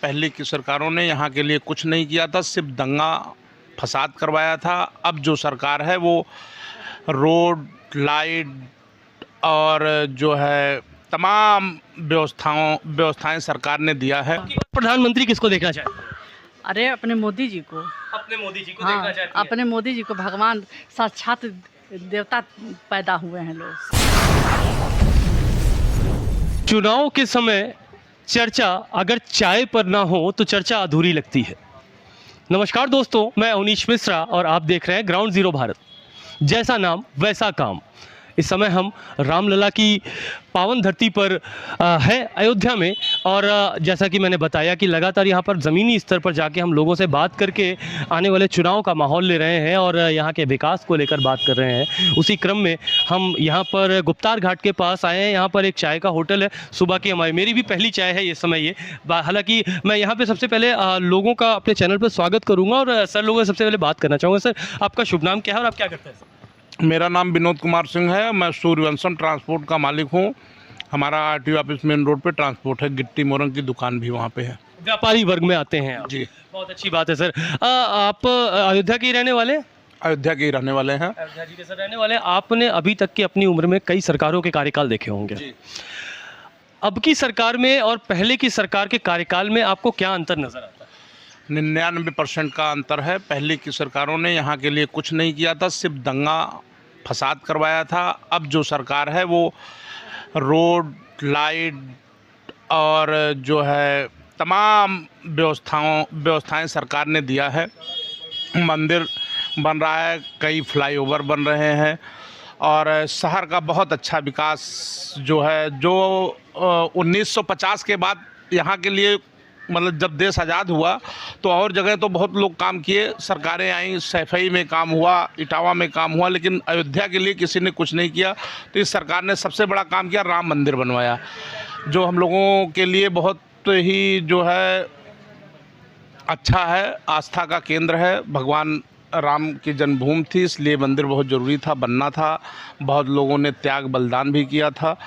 पहले की सरकारों ने यहाँ के लिए कुछ नहीं किया था, सिर्फ दंगा फसाद करवाया था। अब जो सरकार है वो रोड, लाइट और जो है तमाम व्यवस्थाएं सरकार ने दिया है। प्रधानमंत्री किसको देखना चाहते हैं? अरे अपने मोदी जी को। अपने मोदी जी को हाँ, देखना चाहते हैं। अपने मोदी जी को भगवान साक्षात देवता पैदा हुए हैं लोग। चुनाव के समय चर्चा अगर चाय पर ना हो तो चर्चा अधूरी लगती है। नमस्कार दोस्तों, मैं अवनीश मिश्रा और आप देख रहे हैं ग्राउंड जीरो भारत। जैसा नाम वैसा काम। इस समय हम रामलला की पावन धरती पर है अयोध्या में, और जैसा कि मैंने बताया कि लगातार यहाँ पर ज़मीनी स्तर पर जाके हम लोगों से बात करके आने वाले चुनाव का माहौल ले रहे हैं और यहाँ के विकास को लेकर बात कर रहे हैं। उसी क्रम में हम यहाँ पर गुप्तार घाट के पास आए हैं। यहाँ पर एक चाय का होटल है, सुबह की हमारी मेरी भी पहली चाय है ये समय ये। हालांकि मैं यहाँ पे सबसे पहले लोगों का अपने चैनल पर स्वागत करूँगा और सर लोगों से सबसे पहले बात करना चाहूँगा। सर, आपका शुभ नाम क्या है और आप क्या करते हैं? मेरा नाम विनोद कुमार सिंह है। मैं सूर्यवंशम ट्रांसपोर्ट का मालिक हूँ। हमारा आरटीओ ऑफिस मेन रोड पे ट्रांसपोर्ट है। गिट्टी मोरंग की दुकान भी वहाँ पे है। व्यापारी वर्ग में आते हैं आप। जी, बहुत अच्छी बात है सर। आप अयोध्या के ही रहने वाले? अयोध्या के ही रहने वाले हैं। अयोध्या जी के सर रहने वाले। आपने अभी तक की अपनी उम्र में कई सरकारों के कार्यकाल देखे होंगे। जी। अब की सरकार में और पहले की सरकार के कार्यकाल में आपको क्या अंतर नजर आता है? 99% का अंतर है। पहले की सरकारों ने यहाँ के लिए कुछ नहीं किया था, सिर्फ दंगा फसाद करवाया था। अब जो सरकार है वो रोड, लाइट और जो है तमाम व्यवस्थाएं सरकार ने दिया है। मंदिर बन रहा है, कई फ्लाईओवर बन रहे हैं और शहर का बहुत अच्छा विकास जो है, जो 1950 के बाद यहाँ के लिए, मतलब जब देश आज़ाद हुआ तो और जगह तो बहुत लोग काम किए, सरकारें आई, सैफई में काम हुआ, इटावा में काम हुआ, लेकिन अयोध्या के लिए किसी ने कुछ नहीं किया। तो इस सरकार ने सबसे बड़ा काम किया, राम मंदिर बनवाया, जो हम लोगों के लिए बहुत ही जो है अच्छा है, आस्था का केंद्र है। भगवान राम की जन्मभूमि थी, इसलिए मंदिर बहुत ज़रूरी था, बनना था। बहुत लोगों ने त्याग बलिदान भी किया था।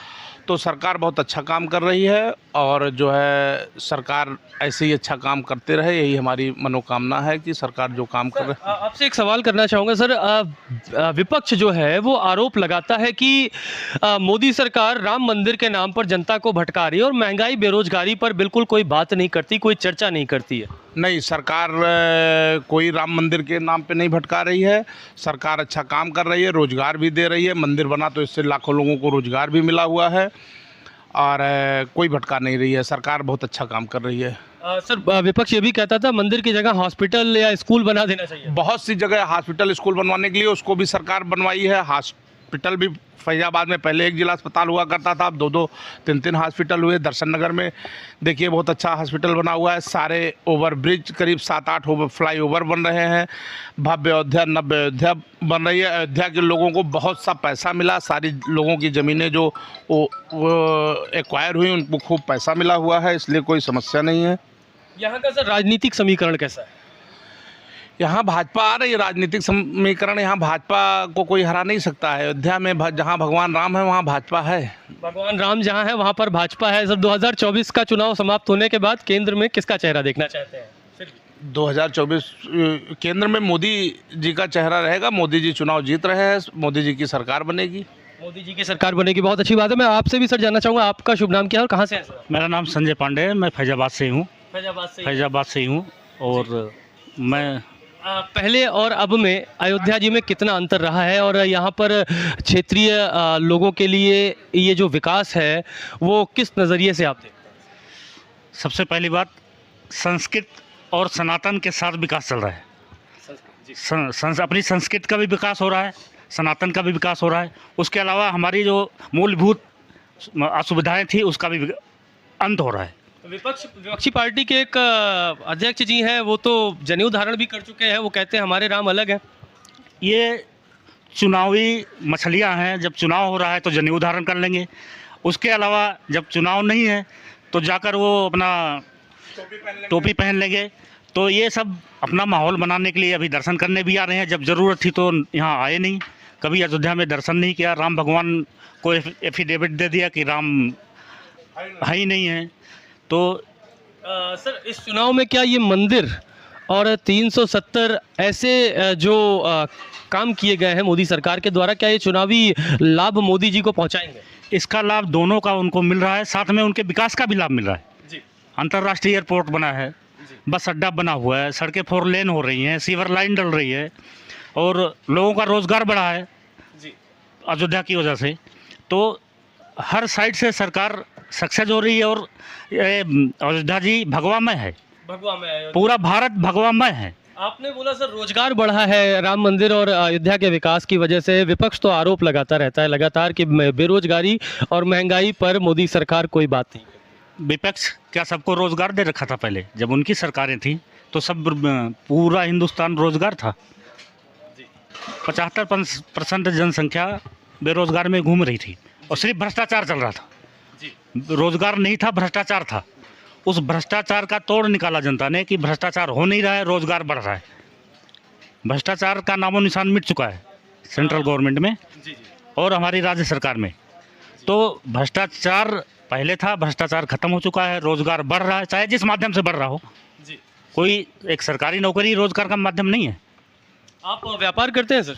तो सरकार बहुत अच्छा काम कर रही है और जो है सरकार ऐसे ही अच्छा काम करते रहे, यही हमारी मनोकामना है कि सरकार जो काम कर रही है। आपसे एक सवाल करना चाहूँगा सर। विपक्ष जो है वो आरोप लगाता है कि मोदी सरकार राम मंदिर के नाम पर जनता को भटका रही है और महंगाई बेरोजगारी पर बिल्कुल कोई बात नहीं करती, कोई चर्चा नहीं करती है। नहीं, सरकार कोई राम मंदिर के नाम पे नहीं भटका रही है। सरकार अच्छा काम कर रही है, रोजगार भी दे रही है। मंदिर बना तो इससे लाखों लोगों को रोजगार भी मिला हुआ है और कोई भटका नहीं रही है। सरकार बहुत अच्छा काम कर रही है। सर, विपक्ष ये भी कहता था मंदिर की जगह हॉस्पिटल या स्कूल बना देना चाहिए। बहुत सी जगह हॉस्पिटल, स्कूल बनवाने के लिए उसको भी सरकार बनवाई है। हॉस्पिटल भी फैजाबाद में पहले एक जिला अस्पताल हुआ करता था, अब 2-2, 3-3 हॉस्पिटल हुए। दर्शन नगर में देखिए बहुत अच्छा हॉस्पिटल बना हुआ है। सारे ओवर ब्रिज, करीब 7-8 ओवर फ्लाई ओवर बन रहे हैं। भव्य अयोध्या, नव्य अयोध्या बन रही है। अयोध्या के लोगों को बहुत सा पैसा मिला, सारी लोगों की ज़मीनें जो वो एक्वायर हुई उनको खूब पैसा मिला हुआ है, इसलिए कोई समस्या नहीं है। यहाँ का सर राजनीतिक समीकरण कैसा है? यहाँ भाजपा आ रही है। राजनीतिक समीकरण, यहाँ भाजपा को कोई हरा नहीं सकता है। अयोध्या में जहाँ भगवान राम है वहाँ भाजपा है। भगवान राम जहाँ है वहाँ पर भाजपा है। सर, 2024 का चुनाव समाप्त होने के बाद केंद्र में किसका चेहरा देखना चाहते हैं? 2024 केंद्र में मोदी जी का चेहरा रहेगा। मोदी जी चुनाव जीत रहे हैं, मोदी जी की सरकार बनेगी। मोदी जी की सरकार बनेगी, बहुत अच्छी बात है। मैं आपसे भी सर जानना चाहूँगा, आपका शुभ नाम क्या है और कहाँ से हैं सर? मेरा नाम संजय पांडे है। मैं फैजाबाद से हूँ। फैजाबाद से। से ही हूँ और मैं पहले और अब में अयोध्या जी में कितना अंतर रहा है और यहाँ पर क्षेत्रीय लोगों के लिए ये जो विकास है वो किस नज़रिए से आप देखते हैं? सबसे पहली बात, संस्कृत और सनातन के साथ विकास चल रहा है। अपनी संस्कृत का भी विकास हो रहा है, सनातन का भी विकास हो रहा है। उसके अलावा हमारी जो मूलभूत असुविधाएं थी उसका भी अंत हो रहा है। विपक्षी पार्टी के एक अध्यक्ष जी हैं, वो तो जनेऊ धारण भी कर चुके हैं। वो कहते हैं हमारे राम अलग हैं। ये चुनावी मछलियां हैं। जब चुनाव हो रहा है तो जनेऊ धारण कर लेंगे, उसके अलावा जब चुनाव नहीं है तो जाकर वो अपना टोपी पहन लेंगे। तो ये सब अपना माहौल बनाने के लिए अभी दर्शन करने भी आ रहे हैं। जब ज़रूरत थी तो यहाँ आए नहीं, कभी अयोध्या में दर्शन नहीं किया। राम भगवान को एफिडेविट दे दिया कि राम है ही नहीं है। तो सर इस चुनाव में क्या ये मंदिर और 370 ऐसे जो काम किए गए हैं मोदी सरकार के द्वारा, क्या ये चुनावी लाभ मोदी जी को पहुंचाएंगे? इसका लाभ दोनों का उनको मिल रहा है, साथ में उनके विकास का भी लाभ मिल रहा है। जी अंतर्राष्ट्रीय एयरपोर्ट बना है, बस अड्डा बना हुआ है, सड़कें 4 लेन हो रही हैं, सीवर लाइन डल रही है और लोगों का रोज़गार बढ़ा है जी अयोध्या की वजह से। तो हर साइड से सरकार सक्सेस हो रही है और ये अयोध्या जी भगवामय है, भगवान में पूरा भारत भगवामय है। आपने बोला सर रोजगार बढ़ा है राम मंदिर और अयोध्या के विकास की वजह से। विपक्ष तो आरोप लगाता रहता है लगातार कि बेरोजगारी और महंगाई पर मोदी सरकार कोई बात नहीं। विपक्ष क्या सबको रोजगार दे रखा था? पहले जब उनकी सरकारें थी तो सब पूरा हिंदुस्तान रोजगार था। 75% जनसंख्या बेरोजगार में घूम रही थी और सिर्फ भ्रष्टाचार चल रहा था। रोजगार नहीं था, भ्रष्टाचार था। उस भ्रष्टाचार का तोड़ निकाला जनता ने कि भ्रष्टाचार हो नहीं रहा है, रोजगार बढ़ रहा है। भ्रष्टाचार का नामो निशान मिट चुका है सेंट्रल गवर्नमेंट में और हमारी राज्य सरकार में। तो भ्रष्टाचार पहले था, भ्रष्टाचार खत्म हो चुका है, रोजगार बढ़ रहा है, चाहे जिस माध्यम से बढ़ रहा हो। कोई एक सरकारी नौकरी रोजगार का माध्यम नहीं है। आप व्यापार करते हैं सर?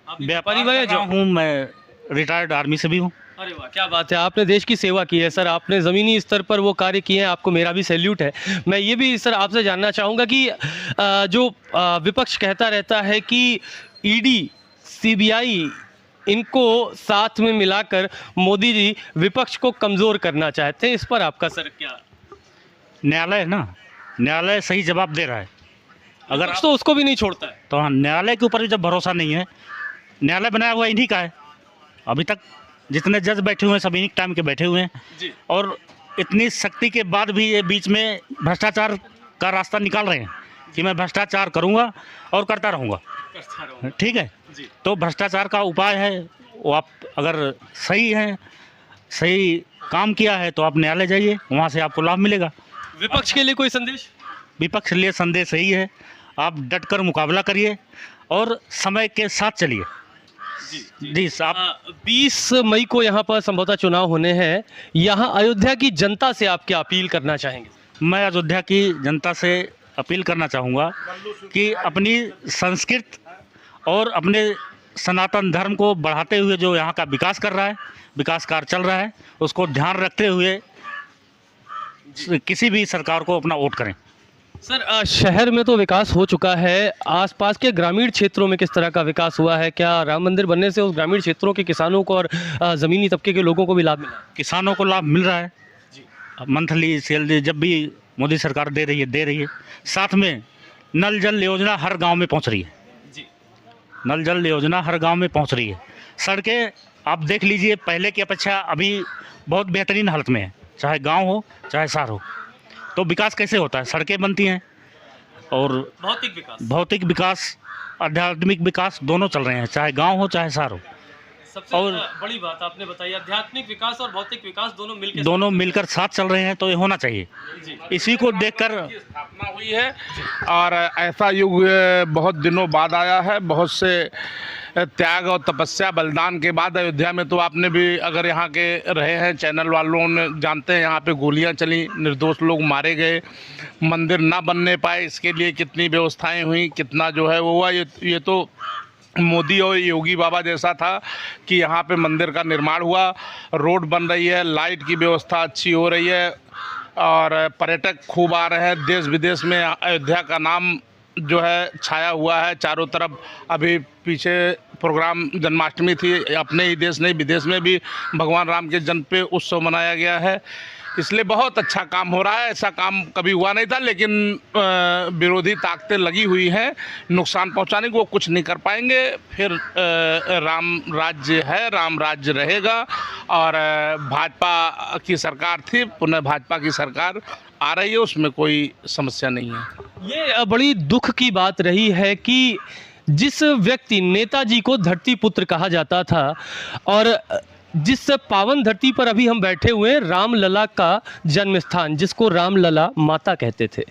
आप व्यापारी भाई जो हूँ, मैं रिटायर्ड आर्मी से भी हूँ। अरे वाह, क्या बात है, आपने देश की सेवा की है सर, आपने ज़मीनी स्तर पर वो कार्य किए हैं, आपको मेरा भी सैल्यूट है। मैं ये भी सर आपसे जानना चाहूँगा कि जो विपक्ष कहता रहता है कि ईडी सीबीआई इनको साथ में मिलाकर मोदी जी विपक्ष को कमज़ोर करना चाहते हैं, इस पर आपका सर क्या? न्यायालय है ना, न्यायालय सही जवाब दे रहा है। अगर तो उसको भी नहीं छोड़ता है तो हाँ, न्यायालय के ऊपर भी जब भरोसा नहीं है, न्यायालय बनाया हुआ इन्हीं का है। अभी तक जितने जज बैठे हुए हैं सब इन्हीं टाइम के बैठे हुए हैं जी। और इतनी शक्ति के बाद भी ये बीच में भ्रष्टाचार का रास्ता निकाल रहे हैं कि मैं भ्रष्टाचार करूँगा और करता रहूँगा। ठीक है जी। तो भ्रष्टाचार का उपाय है वो, आप अगर सही है, सही काम किया है तो आप न्यायालय जाइए, वहाँ से आपको लाभ मिलेगा। विपक्ष के लिए कोई संदेश? विपक्ष के लिए संदेश यही है, आप डटकर मुकाबला करिए और समय के साथ चलिए। जी साहब, 20 मई को यहाँ पर संभवतः चुनाव होने हैं, यहाँ अयोध्या की जनता से आप क्या अपील करना चाहेंगे? मैं अयोध्या की जनता से अपील करना चाहूँगा कि अपनी संस्कृति और अपने सनातन धर्म को बढ़ाते हुए जो यहाँ का विकास कर रहा है, विकास कार्य चल रहा है, उसको ध्यान रखते हुए किसी भी सरकार को अपना वोट करें। सर शहर में तो विकास हो चुका है, आसपास के ग्रामीण क्षेत्रों में किस तरह का विकास हुआ है? क्या राम मंदिर बनने से उस ग्रामीण क्षेत्रों के किसानों को और ज़मीनी तबके के लोगों को भी लाभ मिला? किसानों को लाभ मिल रहा है जी। मंथली सैलरी जब भी मोदी सरकार दे रही है। साथ में नल जल योजना हर गांव में पहुंच रही है जी। नल जल योजना हर गांव में पहुंच रही है। सड़कें आप देख लीजिए, पहले की अपेक्षा अभी बहुत बेहतरीन हालत में है, चाहे गाँव हो चाहे शहर हो। तो विकास कैसे होता है? सड़कें बनती हैं और भौतिक विकास, आध्यात्मिक विकास दोनों चल रहे हैं, चाहे गांव हो चाहे शहर हो। सबसे और बड़ी बात आपने बताई, आध्यात्मिक विकास और भौतिक विकास दोनों मिलकर साथ चल रहे हैं, तो ये होना चाहिए। इसी को देखकर स्थापना हुई है और ऐसा युग बहुत दिनों बाद आया है। बहुत से त्याग और तपस्या बलिदान के बाद अयोध्या में, तो आपने भी अगर यहाँ के रहे हैं चैनल वालों ने जानते हैं, यहाँ पे गोलियाँ चली, निर्दोष लोग मारे गए, मंदिर ना बनने पाए, इसके लिए कितनी व्यवस्थाएं हुई, कितना जो है वो हुआ। ये तो मोदी और योगी बाबा जैसा था कि यहाँ पे मंदिर का निर्माण हुआ, रोड बन रही है, लाइट की व्यवस्था अच्छी हो रही है और पर्यटक खूब आ रहे हैं। देश विदेश में अयोध्या का नाम जो है छाया हुआ है चारों तरफ। अभी पीछे प्रोग्राम जन्माष्टमी थी, अपने ही देश नहीं विदेश में भी भगवान राम के जन्म पे उत्सव मनाया गया है। इसलिए बहुत अच्छा काम हो रहा है, ऐसा काम कभी हुआ नहीं था। लेकिन विरोधी ताकतें लगी हुई हैं नुकसान पहुंचाने को, वो कुछ नहीं कर पाएंगे। फिर राम राज्य है, राम राज्य रहेगा। और भाजपा की सरकार थी, पुनः भाजपा की सरकार आ रही है, उसमें कोई समस्या नहीं है। ये बड़ी दुख की बात रही है कि जिस व्यक्ति नेताजी को धरती पुत्र कहा जाता था और जिस पावन धरती पर अभी हम बैठे हुए हैं, रामलला का जन्म स्थान, जिसको रामलला माता कहते थे,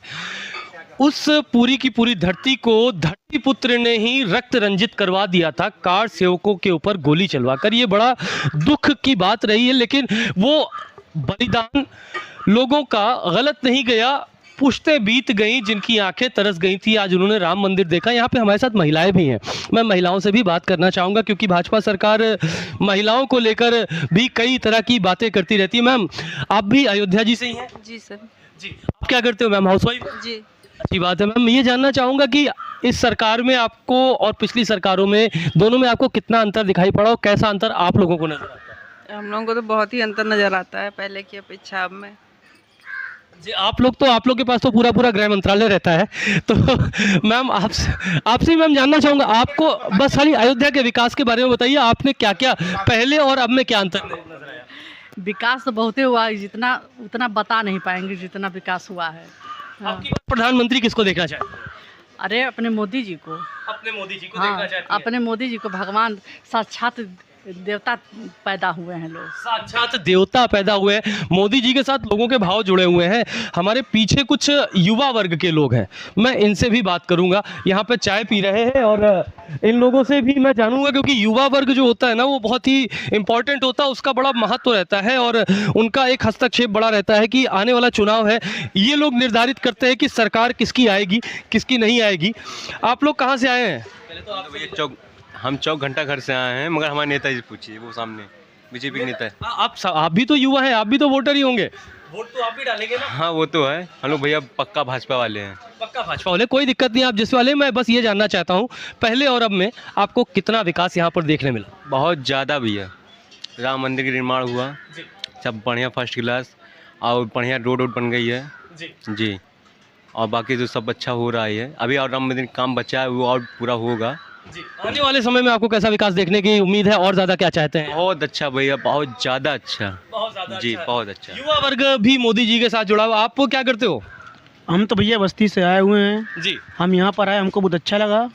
उस पूरी की पूरी धरती को धरती पुत्र ने ही रक्त रंजित करवा दिया था कार सेवकों के ऊपर गोली चलवाकर। ये बड़ा दुख की बात रही है, लेकिन वो बलिदान लोगों का गलत नहीं गया, पुश्तें बीत गई, जिनकी आंखें तरस गई थी, आज उन्होंने राम मंदिर देखा। यहाँ पे हमारे साथ महिलाएं भी हैं, मैं महिलाओं से भी बात करना चाहूँगा क्योंकि भाजपा सरकार महिलाओं को लेकर भी कई तरह की बातें करती रहती है। मैम, आप भी अयोध्या जी से ही हैं? जी सर। जी। आप क्या करते हो मैम? हाउसवाइफ? जी। अच्छी बात है। मैम, ये जानना चाहूँगा कि इस सरकार में आपको और पिछली सरकारों में, दोनों में आपको कितना अंतर दिखाई पड़ा और कैसा अंतर आप लोगों को नजर आता है? हम लोगों को तो बहुत ही अंतर नज़र आता है पहले की अपेक्षा अब में। जी, आप लोग के पास तो पूरा गृह मंत्रालय रहता है, तो मैम आपसे मैम जानना चाहूँगा, आपको बस खाली अयोध्या के विकास के बारे में बताइए, आपने क्या क्या पहले और अब में क्या अंतर नजर आया? विकास तो बहुत ही हुआ है, जितना उतना बता नहीं पाएंगे जितना विकास हुआ है। हाँ। आपकी बात प्रधानमंत्री किसको देखना चाहते हैं? अरे अपने मोदी जी को। अपने मोदी जी को हाँ, देखना चाहते हैं? अपने मोदी जी को भगवान साक्षात देवता पैदा हुए हैं लोग। साक्षात देवता पैदा हुए हैं, मोदी जी के साथ लोगों के भाव जुड़े हुए हैं। हमारे पीछे कुछ युवा वर्ग के लोग हैं, मैं इनसे भी बात करूंगा। यहाँ पे चाय पी रहे हैं और इन लोगों से भी मैं जानूंगा, क्योंकि युवा वर्ग जो होता है ना, वो बहुत ही इंपॉर्टेंट होता है, उसका बड़ा महत्व रहता है और उनका एक हस्तक्षेप बड़ा रहता है कि आने वाला चुनाव है, ये लोग निर्धारित करते हैं कि सरकार किसकी आएगी, किसकी नहीं आएगी। आप लोग कहाँ से आए हैं? हम चौक घंटा घर से आए हैं, मगर हमारे नेता जी पूछिए, वो सामने बीजेपी के नेता है। आप भी तो युवा हैं, आप भी तो वोटर ही होंगे, वोट तो आप भी डालेंगे ना? हाँ वो तो है, हम लोग भैया पक्का भाजपा वाले हैं। पक्का भाजपा वाले, कोई दिक्कत नहीं, आप जिस वाले। मैं बस ये जानना चाहता हूँ, पहले और अब में आपको कितना विकास यहाँ पर देखने मिला? बहुत ज़्यादा भैया, राम मंदिर का निर्माण हुआ, सब बढ़िया फर्स्ट क्लास, और बढ़िया रोड बन गई है जी, और बाकी तो सब अच्छा हो रहा है। अभी और राम मंदिर का काम बचा है, वो और पूरा होगा जी। आने वाले समय में आपको कैसा विकास देखने की उम्मीद है और ज़्यादा क्या चाहते हैं? बहुत अच्छा भैया, बहुत ज़्यादा अच्छा, बहुत ज़्यादा जी, अच्छा। बहुत अच्छा। युवा वर्ग भी मोदी जी के साथ जुड़ा हुआ, आप क्या करते हो? हम तो भैया बस्ती से आए हुए हैं जी। हम यहाँ पर आए, हमको बहुत अच्छा लगा।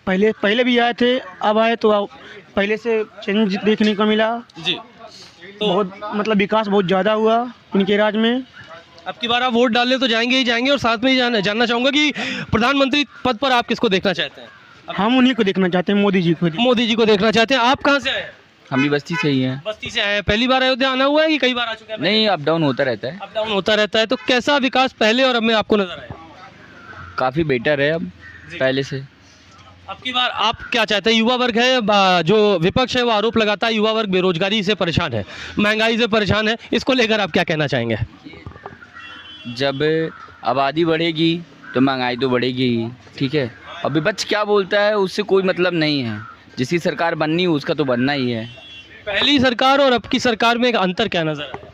पहले भी आए थे, अब आए तो पहले से चेंज देखने को मिला जी। तो बहुत मतलब विकास बहुत ज़्यादा हुआ इनके राज में। अब की बार आप वोट डालने तो जाएंगे ही जाएंगे, और साथ में ही जानना चाहूँगा कि प्रधानमंत्री पद पर आप किसको देखना चाहते हैं? हम उन्हीं को देखना चाहते हैं, मोदी जी को। मोदी जी को देखना चाहते हैं। आप कहाँ से आए हैं? हम भी बस्ती से ही हैं। बस्ती से आए हैं। पहली बार अयोध्या आना हुआ है कि कई बार आ चुके हैं? नहीं, अप डाउन होता रहता है। अप डाउन होता रहता है। तो कैसा विकास पहले और अब में आपको नजर आया? काफ़ी बेटर है अब पहले से। अब की बार आप क्या चाहते हैं? युवा वर्ग है, जो विपक्ष है वो आरोप लगाता है युवा वर्ग बेरोजगारी से परेशान है, महंगाई से परेशान है, इसको लेकर आप क्या कहना चाहेंगे? जब आबादी बढ़ेगी तो महंगाई तो बढ़ेगी ही, ठीक है। और विपक्ष क्या बोलता है उससे कोई मतलब नहीं है, जिसकी सरकार बननी है उसका तो बनना ही है। पहली सरकार और अब की सरकार में एक अंतर क्या नजर आया?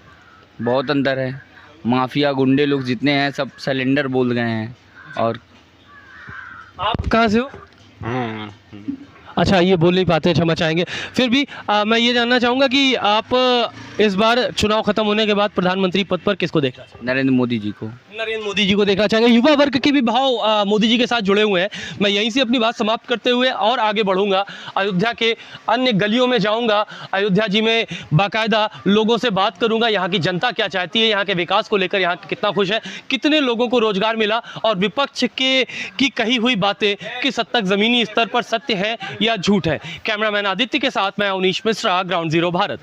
बहुत अंतर है, माफिया गुंडे लोग जितने हैं सब सिलेंडर बोल गए हैं। और आप कहाँ से हो? अच्छा, ये बोल नहीं पाते, क्षमा चाहेंगे। फिर भी मैं ये जानना चाहूँगा कि आप इस बार चुनाव खत्म होने के बाद प्रधानमंत्री पद पर किसको देखना चाहेंगे? नरेंद्र मोदी जी को। नरेंद्र मोदी जी को देखना चाहेंगे। युवा वर्ग के भी भाव मोदी जी के साथ जुड़े हुए हैं। मैं यहीं से अपनी बात समाप्त करते हुए और आगे बढ़ूंगा, अयोध्या के अन्य गलियों में जाऊंगा, अयोध्या जी में बाकायदा लोगों से बात करूंगा, यहाँ की जनता क्या चाहती है, यहाँ के विकास को लेकर यहाँ कितना खुश है, कितने लोगों को रोजगार मिला, और विपक्ष की कही हुई बातें किस हद तक जमीनी स्तर पर सत्य है या झूठ है। कैमरामैन आदित्य के साथ मैं अवनीश मिश्रा, ग्राउंड जीरो भारत।